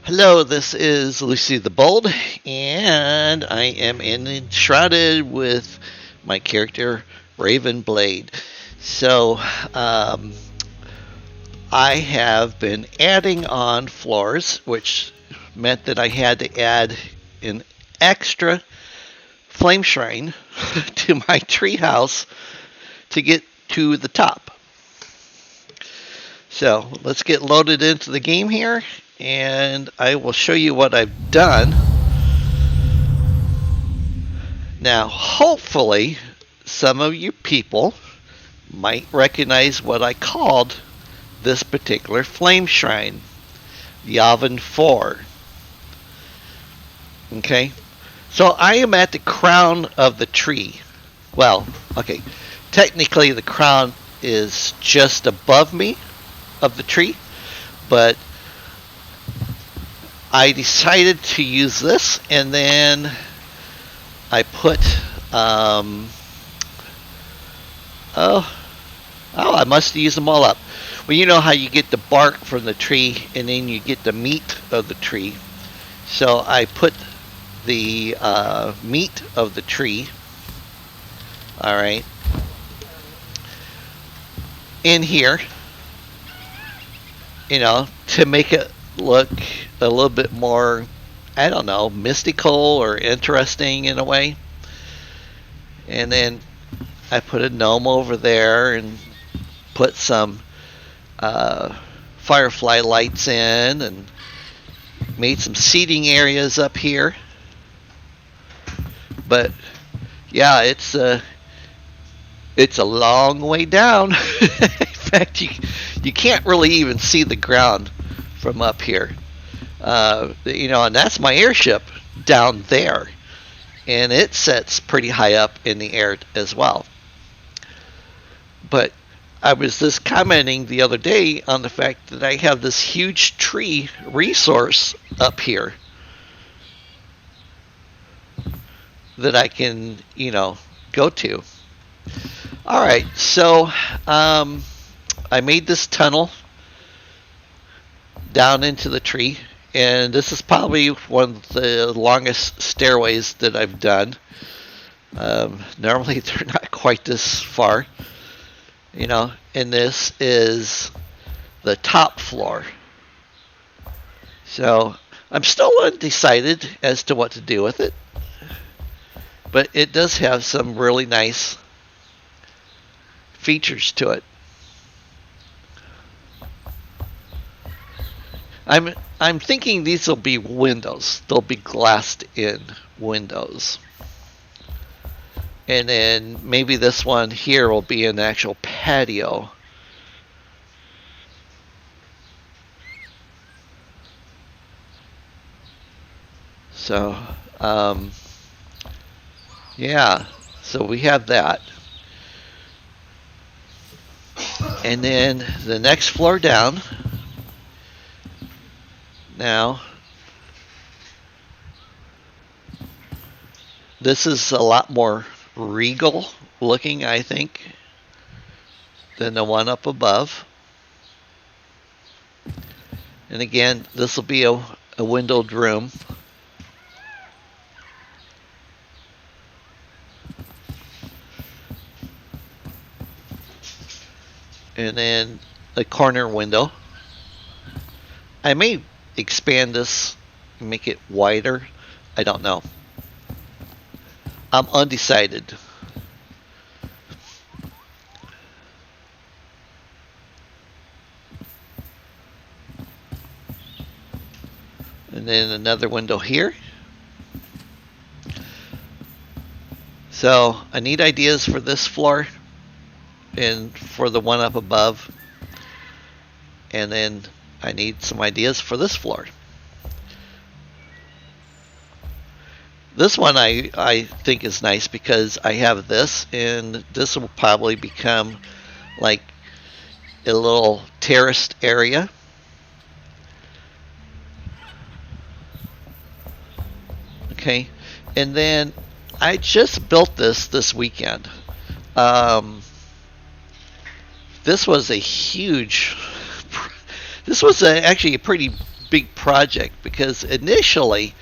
Hello, this is Lucy the Bold, and I am in Enshrouded with my character Raven Blade. So, um, I have been adding on floors, which meant that I had to add an extra flame shrine to my treehouse to get to the top. So, let's get loaded into the game here, and I will show you what I've done. Now, hopefully, some of you people might recognize what I called this particular flame shrine, Yavin 4. Okay, so I am at the crown of the tree. Well, okay, technically the crown is just above me of the tree, but I decided to use this, and then I put oh, I must use them all up. Well, you know how you get the bark from the tree and then you get the meat of the tree. So I put the meat of the tree, all right, in here, to make it look a little bit more, I don't know, mystical or interesting in a way. And then I put a gnome over there and put some firefly lights in and made some seating areas up here. But yeah, it's a long way down. In fact, you can't really even see the ground from up here. And that's my airship down there, and it sets pretty high up in the air as well. But I was just commenting the other day on the fact that I have this huge tree resource up here that I can, go to. All right, so I made this tunnel down into the tree, and this is probably one of the longest stairways that I've done. Normally, they're not quite this far. And this is the top floor. So I'm still undecided as to what to do with it, but it does have some really nice features to it. I'm thinking these will be windows. They'll be glassed in windows. And then maybe this one here will be an actual patio. So, yeah, so we have that. And then the next floor down. Now, this is a lot more regal looking, I think, than the one up above. And again, this will be a windowed room. And then a corner window. I may expand this and make it wider. I don't know. I'm undecided. And then another window here. So I need ideas for this floor and for the one up above. And then I need some ideas for this floor. This one I think is nice because I have this, and this will probably become like a little terraced area. Okay, and then I just built this weekend. This was a huge. This was actually a pretty big project because initially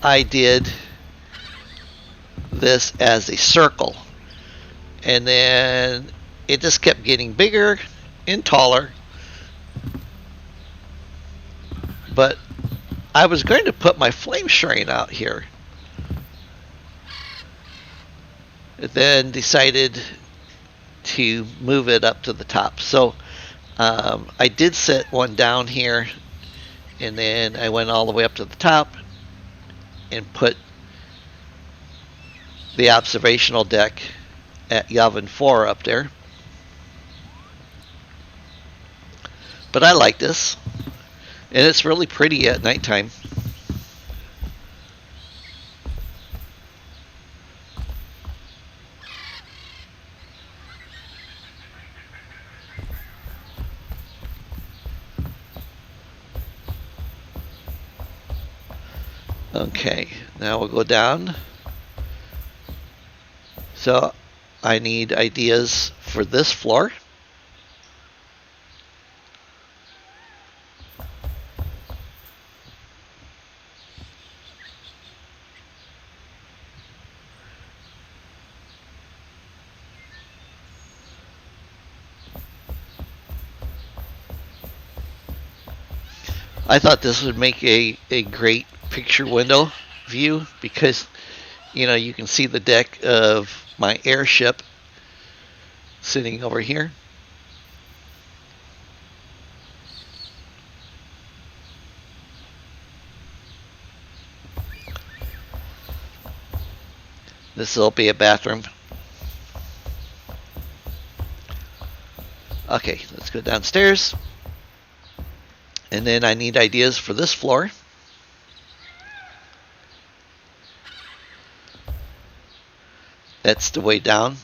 I did this as a circle, and then it just kept getting bigger and taller. But I was going to put my flame shrine out here, then decided to move it up to the top. So I did set one down here, and then I went all the way up to the top and put the observational deck at Yavin 4 up there. But I like this, and it's really pretty at nighttime. Okay, now we'll go down. So I need ideas for this floor. I thought this would make a great picture window view because, you know, you can see the deck of my airship sitting over here. This will be a bathroom. Okay, let's go downstairs. And then I need ideas for this floor. That's the way down.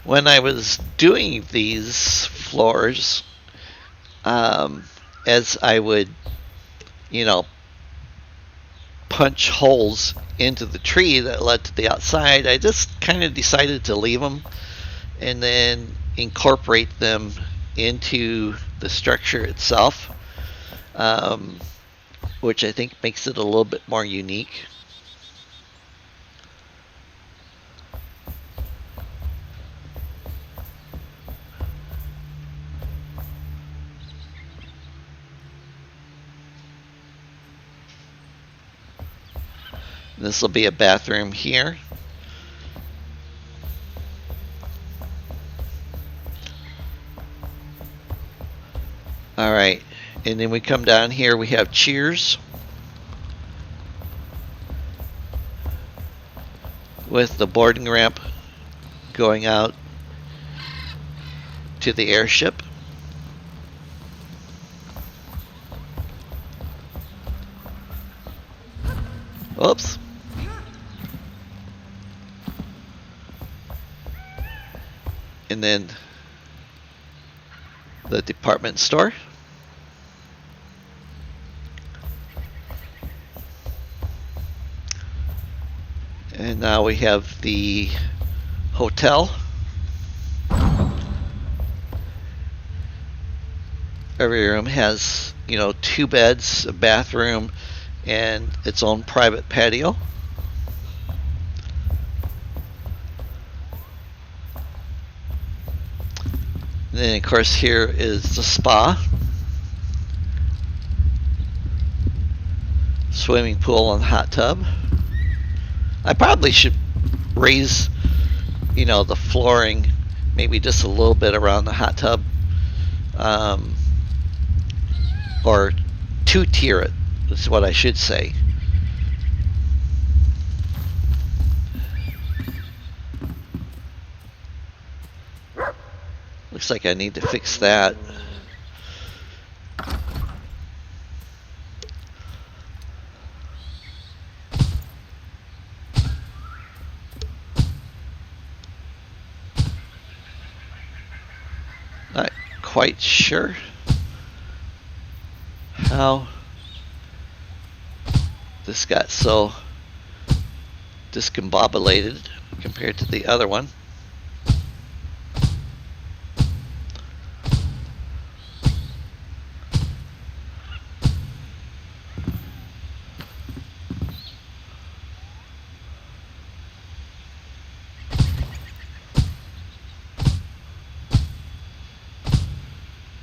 When I was doing these floors, as I would, you know, punch holes into the tree that led to the outside, I just kind of decided to leave them and then incorporate them into the structure itself, which I think makes it a little bit more unique. This will be a bathroom here. All right, and then we come down here, we have cheers with the boarding ramp going out to the airship. Oops. And then the department store. And now we have the hotel. Every room has, you know, 2 beds, a bathroom, and its own private patio. And then of course here is the spa, swimming pool and hot tub. I probably should raise, you know, the flooring maybe just a little bit around the hot tub, or 2-tier it is what I should say. Looks like I need to fix that. Not quite sure how this got so discombobulated compared to the other one.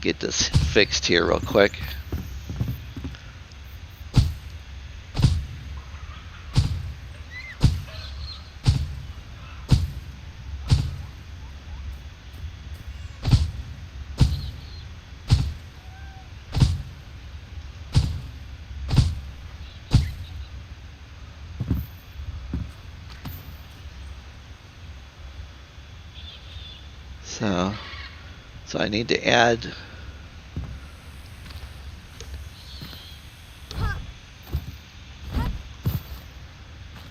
Get this fixed here real quick. So I need to add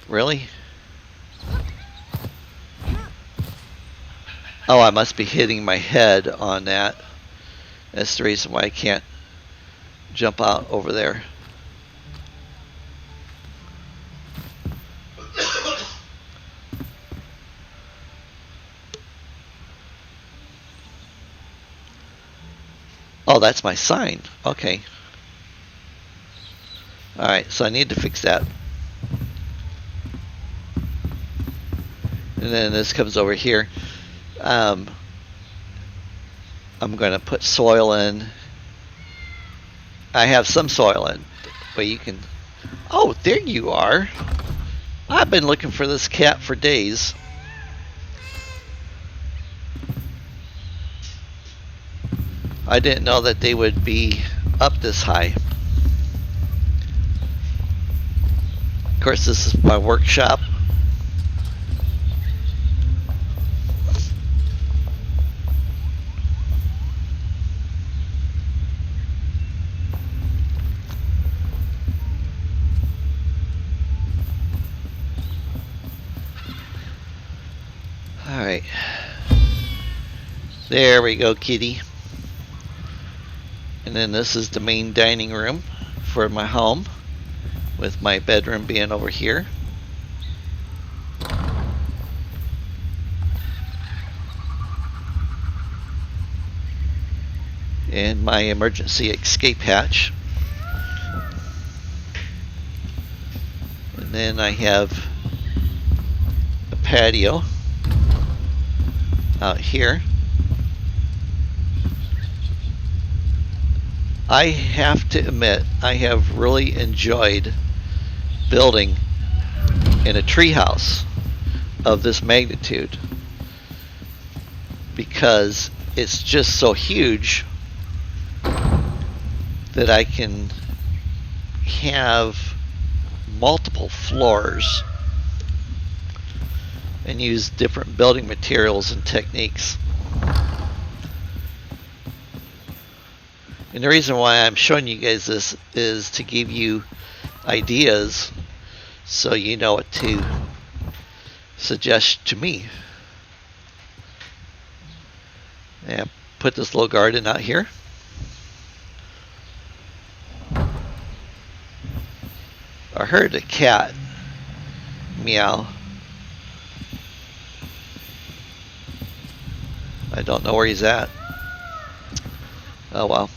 really? Oh, I must be hitting my head on that. That's the reason why I can't jump out over there. Oh, that's my sign. Okay. Alright, so I need to fix that. And then this comes over here. I'm going to put soil in. I have some soil in, but you can... Oh, there you are. I've been looking for this cat for days. I didn't know that they would be up this high. Of course, this is my workshop. Alright. There we go, kitty. And then this is the main dining room for my home, with my bedroom being over here. And my emergency escape hatch. And then I have a patio out here. I have to admit, I have really enjoyed building in a treehouse of this magnitude, because it's just so huge that I can have multiple floors and use different building materials and techniques. And the reason why I'm showing you guys this is to give you ideas so you know what to suggest to me. And put this little garden out here. I heard a cat meow. I don't know where he's at. Oh well.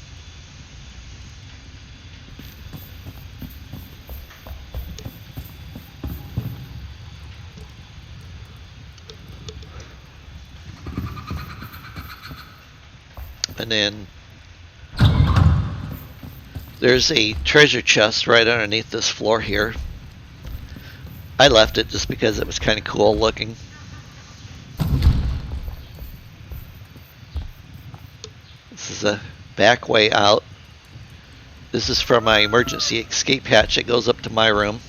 And then there's a treasure chest right underneath this floor here. I left it just because it was kind of cool looking. This is a back way out. This is from my emergency escape hatch that goes up to my room.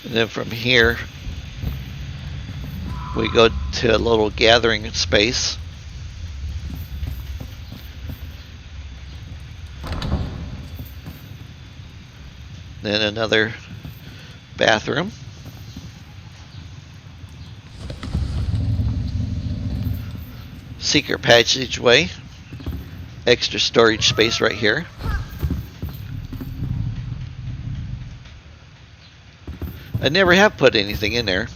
And then from here, we go to a little gathering space. Then another bathroom. Secret passageway. Extra storage space right here. I never have put anything in there.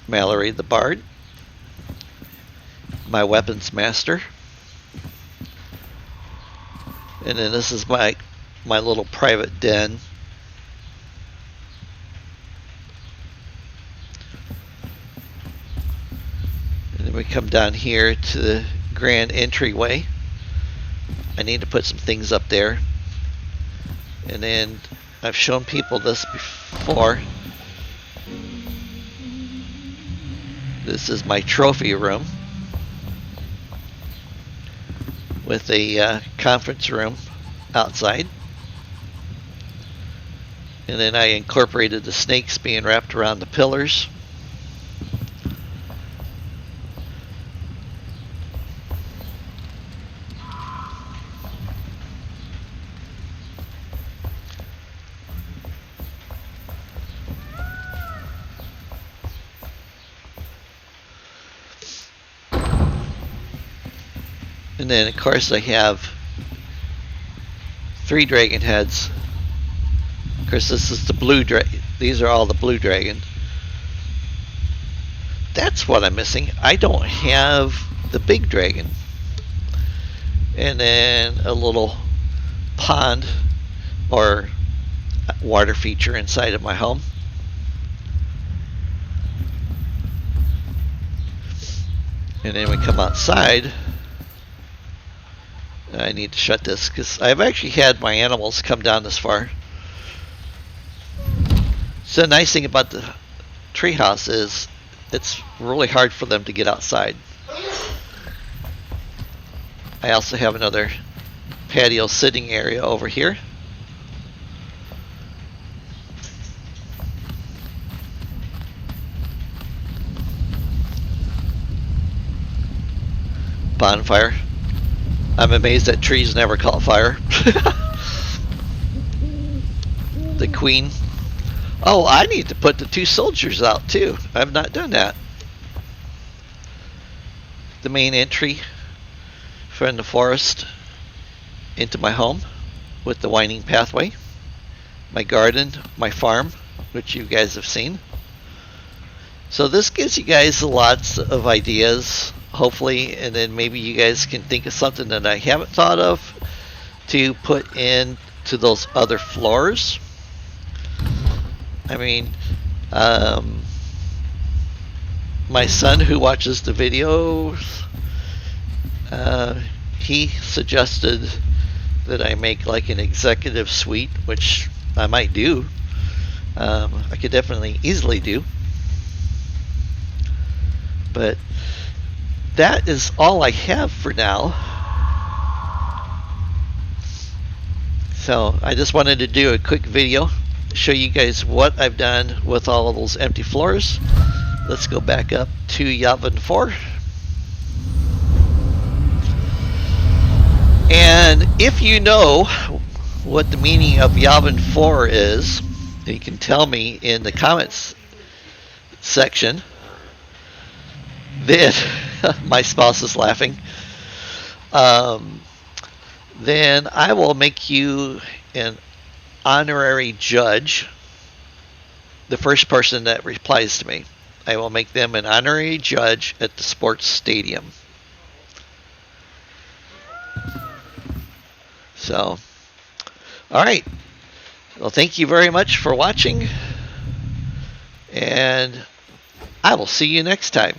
Mallory the Bard. My weapons master. And then this is my little private den. And then we come down here to the grand entryway. I need to put some things up there. And then I've shown people this before. This is my trophy room with a conference room outside. And then I incorporated the snakes being wrapped around the pillars. And then, of course, I have 3 dragon heads. Of course, this is the blue dragon. These are all the blue dragon. That's what I'm missing. I don't have the big dragon. And then a little pond or water feature inside of my home. And then we come outside. I need to shut this because I've actually had my animals come down this far. So the nice thing about the treehouse is it's really hard for them to get outside. I also have another patio sitting area over here. Bonfire. I'm amazed that trees never caught fire. The queen. Oh, I need to put the 2 soldiers out too. I've not done that. The main entry from the forest into my home with the winding pathway. My garden, my farm, which you guys have seen. So this gives you guys lots of ideas, hopefully, and then maybe you guys can think of something that I haven't thought of to put in to those other floors. I mean, my son who watches the videos, he suggested that I make like an executive suite, which I might do. I could definitely easily do. But that is all I have for now. So I just wanted to do a quick video, show you guys what I've done with all of those empty floors. Let's go back up to Yavin 4. And if you know what the meaning of Yavin 4 is, you can tell me in the comments section. Then my spouse is laughing. Then I will make you an honorary judge. The first person that replies to me, I will make them an honorary judge at the sports stadium. So, all right. Well, thank you very much for watching, and I will see you next time.